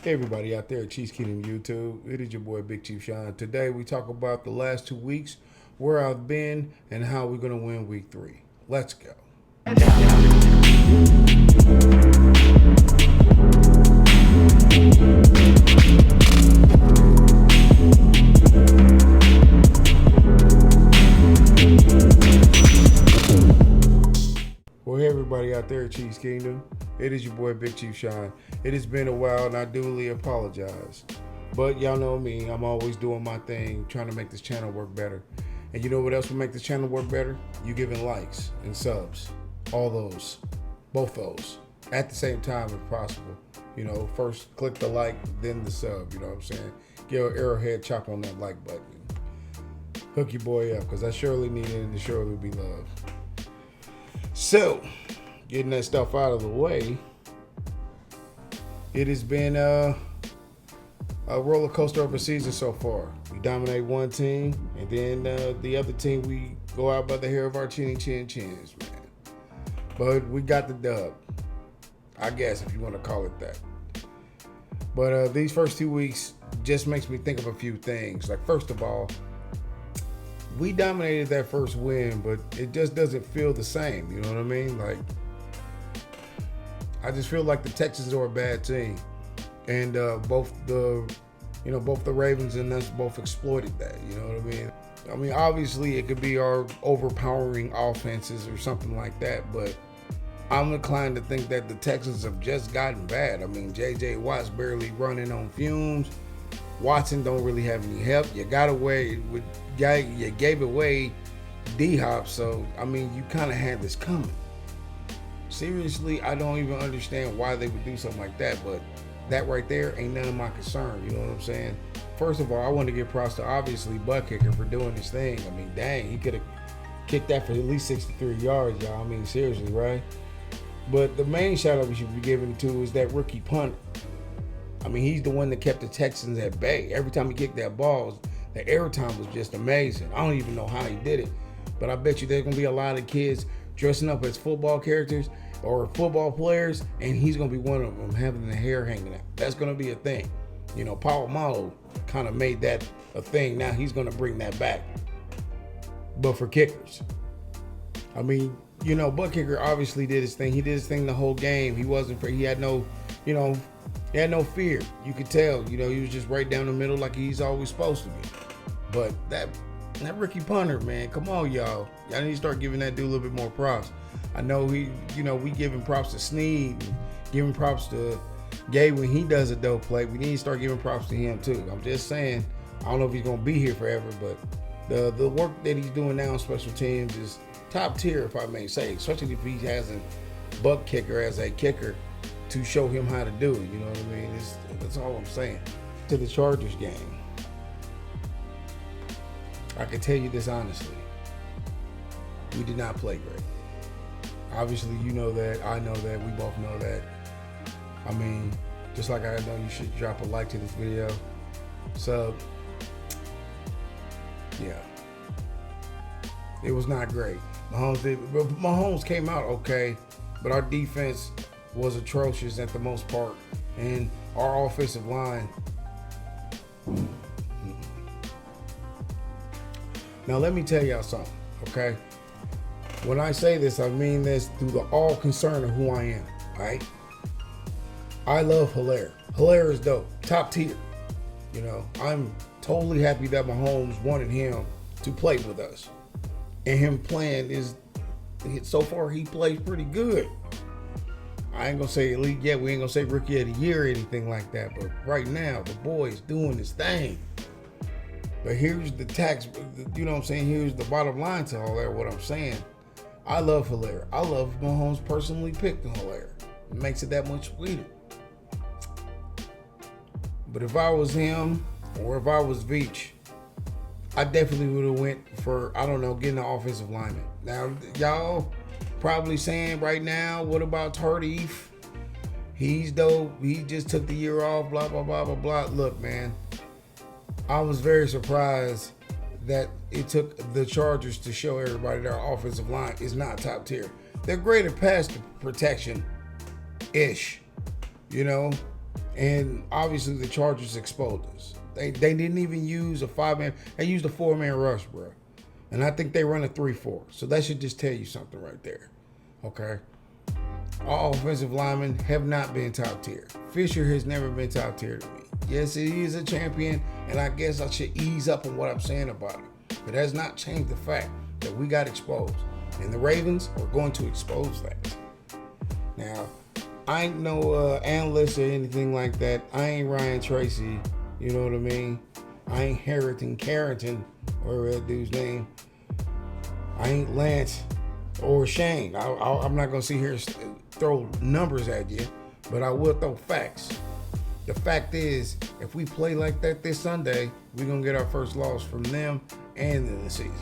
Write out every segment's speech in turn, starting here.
Hey everybody out there at Chiefs Kingdom YouTube. It is your boy Big Chief Sean. Today we talk about the last 2 weeks, where I've been, and how we're gonna win week 3. Let's go. Well, hey everybody out there at Chiefs Kingdom. It is your boy Big Chief Sean. It has been a while and I duly apologize. But y'all know me, I'm always doing my thing, trying to make this channel work better. And you know what else will make this channel work better? You giving likes and subs. All those. Both those. At the same time if possible. You know, first click the like, then the sub, you know what I'm saying? Give an arrowhead chop on that like button. Hook your boy up, because I surely need it and it surely be loved. So, getting that stuff out of the way, it has been a roller coaster of a season so far. We dominate one team, and then the other team we go out by the hair of our chins, man. But we got the dub, I guess, if you want to call it that. But these first 2 weeks just makes me think of a few things. Like, first of all, we dominated that first win, but it just doesn't feel the same. You know what I mean? Like, I just feel like the Texans are a bad team, and both the Ravens and us both exploited that. You know what I mean? I mean, obviously it could be our overpowering offenses or something like that, but I'm inclined to think that the Texans have just gotten bad. I mean, J.J. Watt's barely running on fumes. Watson don't really have any help. You gave away D-Hop, so I mean, you kind of had this coming. Seriously, I don't even understand why they would do something like that, but that right there ain't none of my concern. You know what I'm saying? First of all, I want to give props to obviously Butt Kicker for doing his thing. I mean, dang, he could have kicked that for at least 63 yards, y'all. I mean, seriously, right? But the main shout out we should be giving to is that rookie punter. I mean, he's the one that kept the Texans at bay. Every time he kicked that ball, the airtime was just amazing. I don't even know how he did it, but I bet you there's gonna be a lot of kids dressing up as football characters or football players, and he's gonna be one of them having the hair hanging out. That's gonna be a thing. You know, Polamalu kind of made that a thing. Now he's gonna bring that back, but for kickers. I mean, you know, Butt Kicker obviously did his thing. He did his thing the whole game. He wasn't for. He had no, you know. He had no fear. You could tell, you know, he was just right down the middle like he's always supposed to be. But that rookie punter, man, come on, y'all. Y'all need to start giving that dude a little bit more props. I know we giving props to Snead and giving props to Gabe when he does a dope play. We need to start giving props to him too. I'm just saying, I don't know if he's gonna be here forever, but the work that he's doing now on special teams is top tier, if I may say, especially if he has a Butt Kicker as a kicker to show him how to do it. You know what I mean? That's all I'm saying. To the Chargers game, I can tell you this honestly, we did not play great. Obviously, you know that, I know that, we both know that. I mean, just like I know you should drop a like to this video, sub. Yeah, it was not great. Mahomes came out okay, but our defense was atrocious at the most part, and our offensive line. Now let me tell y'all something, okay? When I say this, I mean this through the all concern of who I am, right? I love Hilaire. Hilaire is dope, top tier. You know, I'm totally happy that Mahomes wanted him to play with us, and him playing is, so far he plays pretty good. I ain't gonna say elite yet. We ain't gonna say rookie of the year or anything like that. But right now, the boy is doing his thing. But here's the tax, you know what I'm saying? Here's the bottom line to all that, what I'm saying. I love Hilaire. I love Mahomes personally picked Hilaire. It makes it that much sweeter. But if I was him, or if I was Veach, I definitely would have went for, I don't know, getting an offensive lineman. Now, y'all probably saying right now, what about Tardif? He's dope. He just took the year off, blah, blah, blah, blah, blah. Look, man, I was very surprised that it took the Chargers to show everybody their offensive line is not top tier. They're great at pass protection-ish, you know. And obviously the Chargers exposed us. They didn't even use a 5-man. They used a 4-man rush, bro. And I think they run a 3-4. So that should just tell you something right there. Okay? Our offensive linemen have not been top tier. Fisher has never been top tier to me. Yes, he is a champion, and I guess I should ease up on what I'm saying about him. But that has not changed the fact that we got exposed. And the Ravens are going to expose that. Now, I ain't no analyst or anything like that. I ain't Ryan Tracy. You know what I mean? I ain't Harrington Carrington, whatever that dude's name. I ain't Lance or Shane. I'm not going to sit here and throw numbers at you, but I will throw facts. The fact is, if we play like that this Sunday, we're going to get our first loss from them and in the season.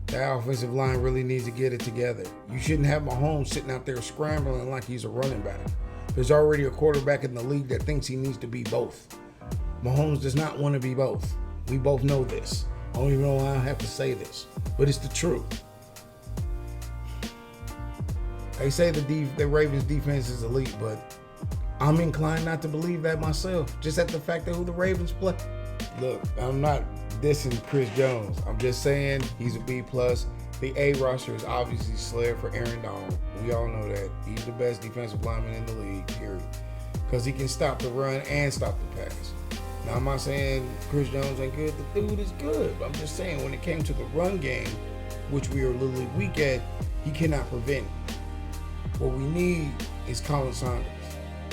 That offensive line really needs to get it together. You shouldn't have Mahomes sitting out there scrambling like he's a running back. There's already a quarterback in the league that thinks he needs to be both. Mahomes does not want to be both. We both know this. I don't even know why I have to say this, but it's the truth. They say the Ravens defense is elite, but I'm inclined not to believe that myself, just at the fact of who the Ravens play. Look, I'm not dissing Chris Jones. I'm just saying he's a B+. The A roster is obviously slid for Aaron Donald. We all know that. He's the best defensive lineman in the league, period. Because he can stop the run and stop the pass. Now, I'm not saying Chris Jones ain't good. The dude is good. But I'm just saying when it came to the run game, which we are literally weak at, he cannot prevent it. What we need is Colin Saunders.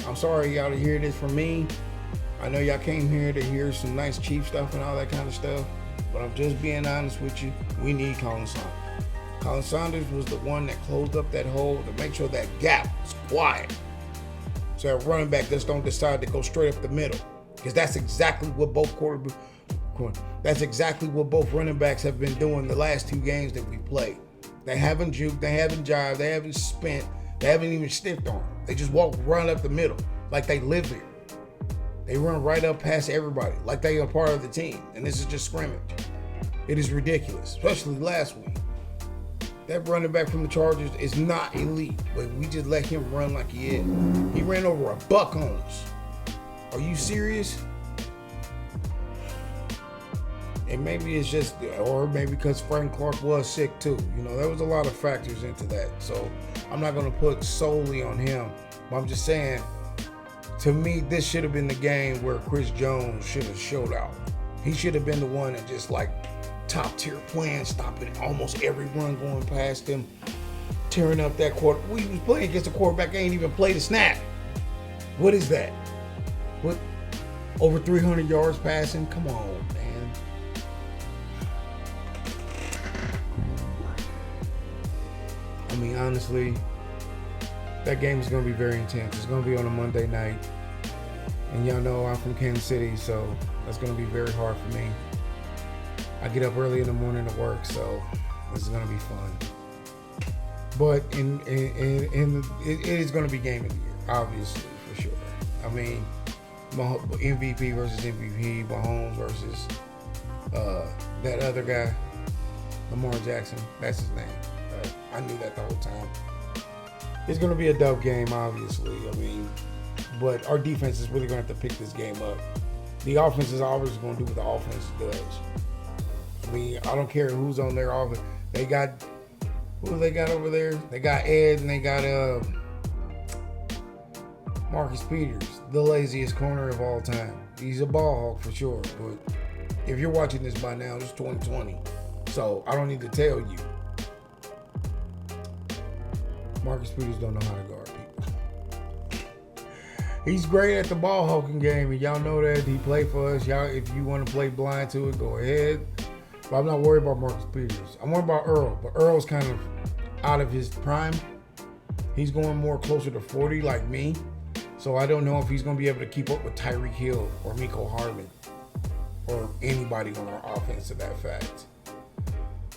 I'm sorry y'all to hear this from me. I know y'all came here to hear some nice cheap stuff and all that kind of stuff, but I'm just being honest with you. We need Colin Saunders. Colin Saunders was the one that closed up that hole to make sure that gap was quiet. So that running back just don't decide to go straight up the middle. Because that's exactly what both running backs have been doing the last 2 games that we played. They haven't juked, they haven't jived, they haven't spent, they haven't even stiffed on. They just run up the middle like they live here. They run right up past everybody like they are part of the team. And this is just scrimmage. It is ridiculous, especially last week. That running back from the Chargers is not elite, but we just let him run like he is. He ran over a buck on us. Are you serious? And maybe it's just, or maybe because Frank Clark was sick too. You know, there was a lot of factors into that. So I'm not going to put solely on him. But I'm just saying, to me, this should have been the game where Chris Jones should have showed out. He should have been the one that just like top tier playing, stopping almost every run going past him, tearing up that quarter. We was playing against a quarterback that ain't even played a snap. What is that? What? Over 300 yards passing? Come on, man. I mean, honestly, that game is going to be very intense. It's going to be on a Monday night. And y'all know I'm from Kansas City, so that's going to be very hard for me. I get up early in the morning to work, so this is going to be fun. But it is going to be game of the year, obviously, for sure. I mean, MVP versus MVP, Mahomes versus that other guy, Lamar Jackson. That's his name. I knew that the whole time. It's going to be a dope game, obviously. I mean, but our defense is really going to have to pick this game up. The offense is always going to do what the offense does. I mean, I don't care who's on their offense. They got, who they got over there? They got Ed and they got Marcus Peters, the laziest corner of all time. He's a ball hawk for sure, but if you're watching this by now, it's 2020. So I don't need to tell you. Marcus Peters don't know how to guard people. He's great at the ball hawking game, and y'all know that. He played for us. Y'all, if you want to play blind to it, go ahead. But I'm not worried about Marcus Peters. I'm worried about Earl, but Earl's kind of out of his prime. He's going more closer to 40 like me. So I don't know if he's going to be able to keep up with Tyreek Hill or Mecole Hardman or anybody on our offense to that fact.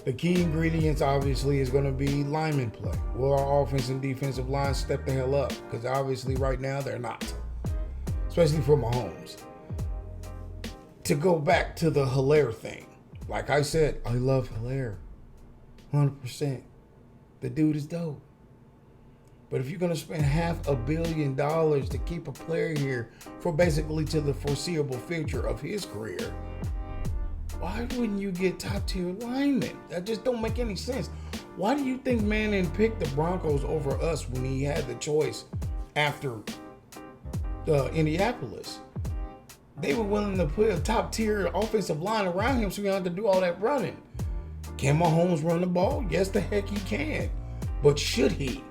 The key ingredients, obviously, is going to be lineman play. Will our offense and defensive line step the hell up? Because obviously right now they're not, especially for Mahomes. To go back to the Hilaire thing, like I said, I love Hilaire, 100%. The dude is dope. But if you're going to spend $500 million to keep a player here for basically to the foreseeable future of his career, why wouldn't you get top tier linemen? That just don't make any sense. Why do you think Manning picked the Broncos over us when he had the choice after Indianapolis? They were willing to put a top tier offensive line around him so he don't have to do all that running. Can Mahomes run the ball? Yes, the heck he can. But should he?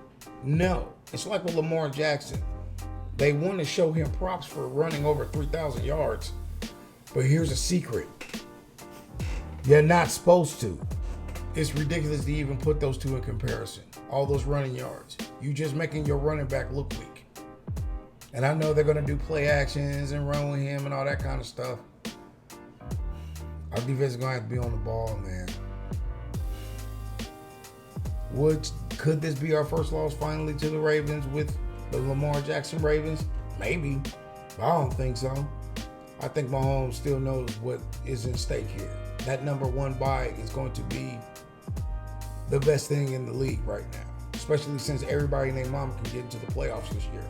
No. It's like with Lamar Jackson. They want to show him props for running over 3,000 yards. But here's a secret. You're not supposed to. It's ridiculous to even put those two in comparison. All those running yards. You just making your running back look weak. And I know they're going to do play actions and run with him and all that kind of stuff. Our defense is going to have to be on the ball, man. Could this be our first loss finally to the Ravens with the Lamar Jackson Ravens? Maybe. But I don't think so. I think Mahomes still knows what is in stake here. That number one bye is going to be the best thing in the league right now, especially since everybody named Mama can get into the playoffs this year.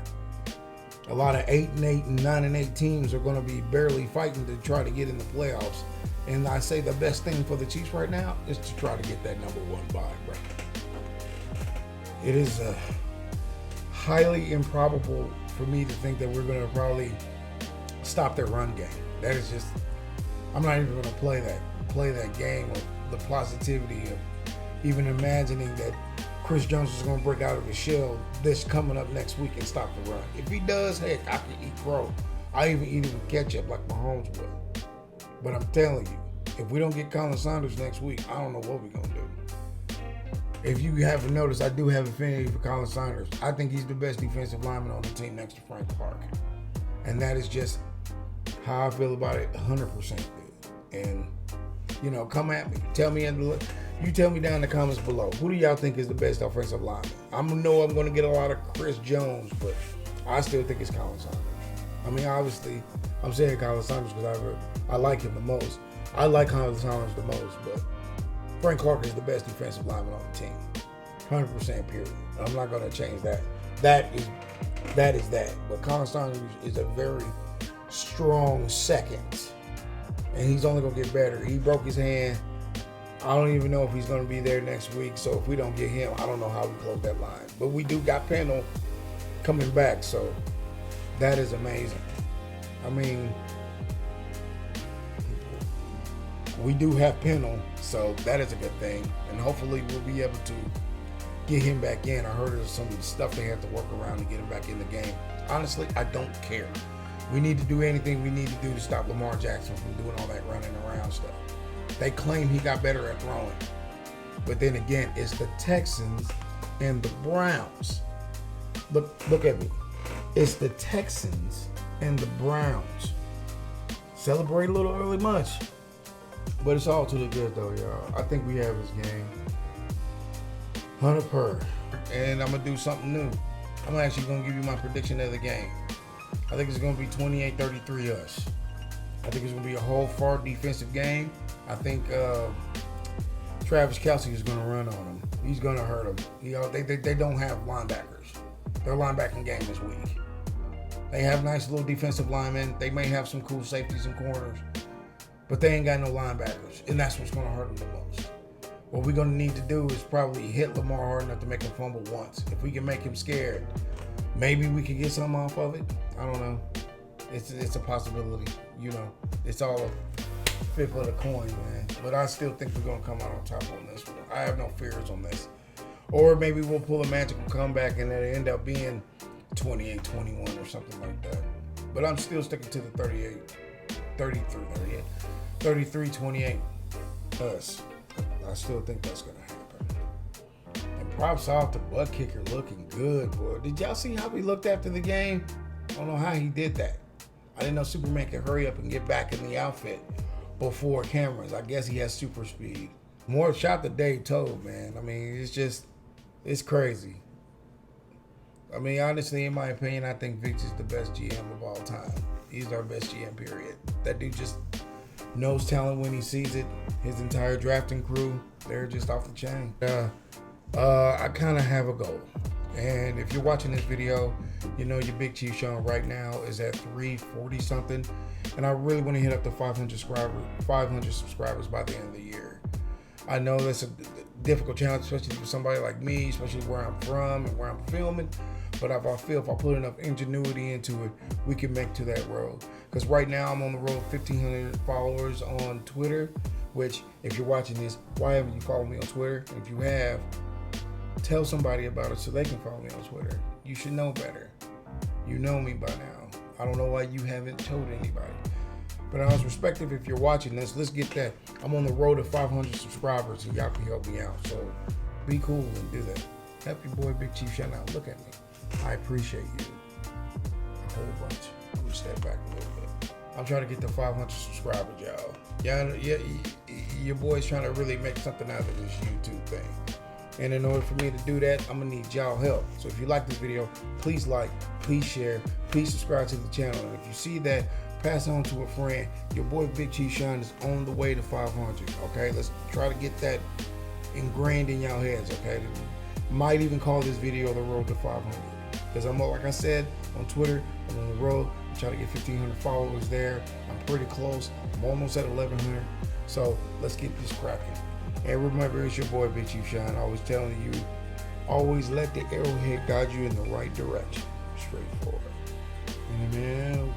A lot of 8-8 and 9-8 teams are going to be barely fighting to try to get in the playoffs. And I say the best thing for the Chiefs right now is to try to get that number one bye right now. It is highly improbable for me to think that we're going to probably stop their run game. That is just, I'm not even going to play that game of the positivity of even imagining that Chris Jones is going to break out of his shell this coming up next week and stop the run. If he does, heck, I can eat crow. I even eat it with ketchup like Mahomes would. But I'm telling you, if we don't get Colin Saunders next week, I don't know what we're going to do. If you haven't noticed, I do have affinity for Colin Saunders. I think he's the best defensive lineman on the team next to Frank Clark. And that is just how I feel about it 100%. Dude. And, come at me. Tell me down in the comments below. Who do y'all think is the best offensive lineman? I know I'm going to get a lot of Chris Jones, but I still think it's Colin Saunders. I mean, obviously, I'm saying Colin Saunders because I like him the most. I like Colin Saunders the most, but Frank Clark is the best defensive lineman on the team. 100% period. I'm not going to change that. That is that. But Colin Saunders is a very strong second. And he's only going to get better. He broke his hand. I don't even know if he's going to be there next week. So if we don't get him, I don't know how we close that line. But we do got Pendle coming back. So that is amazing. I mean, we do have Pendle, so that is a good thing. And hopefully we'll be able to get him back in. I heard there's some stuff they have to work around to get him back in the game. Honestly, I don't care. We need to do anything we need to do to stop Lamar Jackson from doing all that running around stuff. They claim he got better at throwing. But then again, it's the Texans and the Browns. Look at me. It's the Texans and the Browns. Celebrate a little early much. But it's all to the good, though, y'all. I think we have this game 100%. And I'm going to do something new. I'm actually going to give you my prediction of the game. I think it's going to be 28-33 us. I think it's going to be a whole far defensive game. I think Travis Kelce is going to run on him. He's going to hurt him. They don't have linebackers. Their linebacking game is weak. They have nice little defensive linemen. They may have some cool safeties and corners. But they ain't got no linebackers, and that's what's going to hurt them the most. What we're going to need to do is probably hit Lamar hard enough to make him fumble once. If we can make him scared, maybe we can get something off of it. I don't know. It's a possibility. It's all a flip of the coin, man. But I still think we're going to come out on top on this one. I have no fears on this. Or maybe we'll pull a magical comeback and it'll end up being 28-21 or something like that. But I'm still sticking to the 33-28 us. I still think that's going to happen. And props off the butt kicker looking good, boy. Did y'all see how he looked after the game? I don't know how he did that. I didn't know Superman could hurry up and get back in the outfit before cameras. I guess he has super speed. More shot to Dave Toad, man. I mean, it's crazy. I mean, honestly, in my opinion, I think Vic is the best GM of all time. He's our best GM, period. That dude just knows talent when he sees it. His entire drafting crew, they're just off the chain. I kind of have a goal. And if you're watching this video, you know your Big Chief Sean right now is at 340 something, and I really want to hit up to 500 subscribers by the end of the year. I know that's a difficult challenge, especially for somebody like me, especially where I'm from and where I'm filming. But if I put enough ingenuity into it, we can make to that road. Because right now I'm on the road 1,500 followers on Twitter, which if you're watching this, why haven't you followed me on Twitter? And if you have, tell somebody about it so they can follow me on Twitter. You should know better. You know me by now. I don't know why you haven't told anybody. But I was respectful if you're watching this. Let's get that. I'm on the road to 500 subscribers and y'all can help me out. So be cool and do that. Help your boy Big Chief Sean out. Look at me. I appreciate you a whole bunch. I'm gonna step back a little bit. I'm trying to get to 500 subscribers, y'all. Yeah, your boy's trying to really make something out of this YouTube thing. And in order for me to do that, I'm gonna need y'all help. So if you like this video, please like, please share, please subscribe to the channel. And if you see that, pass it on to a friend. Your boy Big Chief Sean is on the way to 500. Okay, let's try to get that ingrained in y'all heads. Okay, might even call this video the road to 500. Because I'm, like I said, on Twitter, I'm on the road. I'm trying to get 1,500 followers there. I'm pretty close. I'm almost at 1,100. So let's get this cracking. And remember, it's your boy Big Chief Sean, always telling you, always let the arrowhead guide you in the right direction. Straightforward. Amen.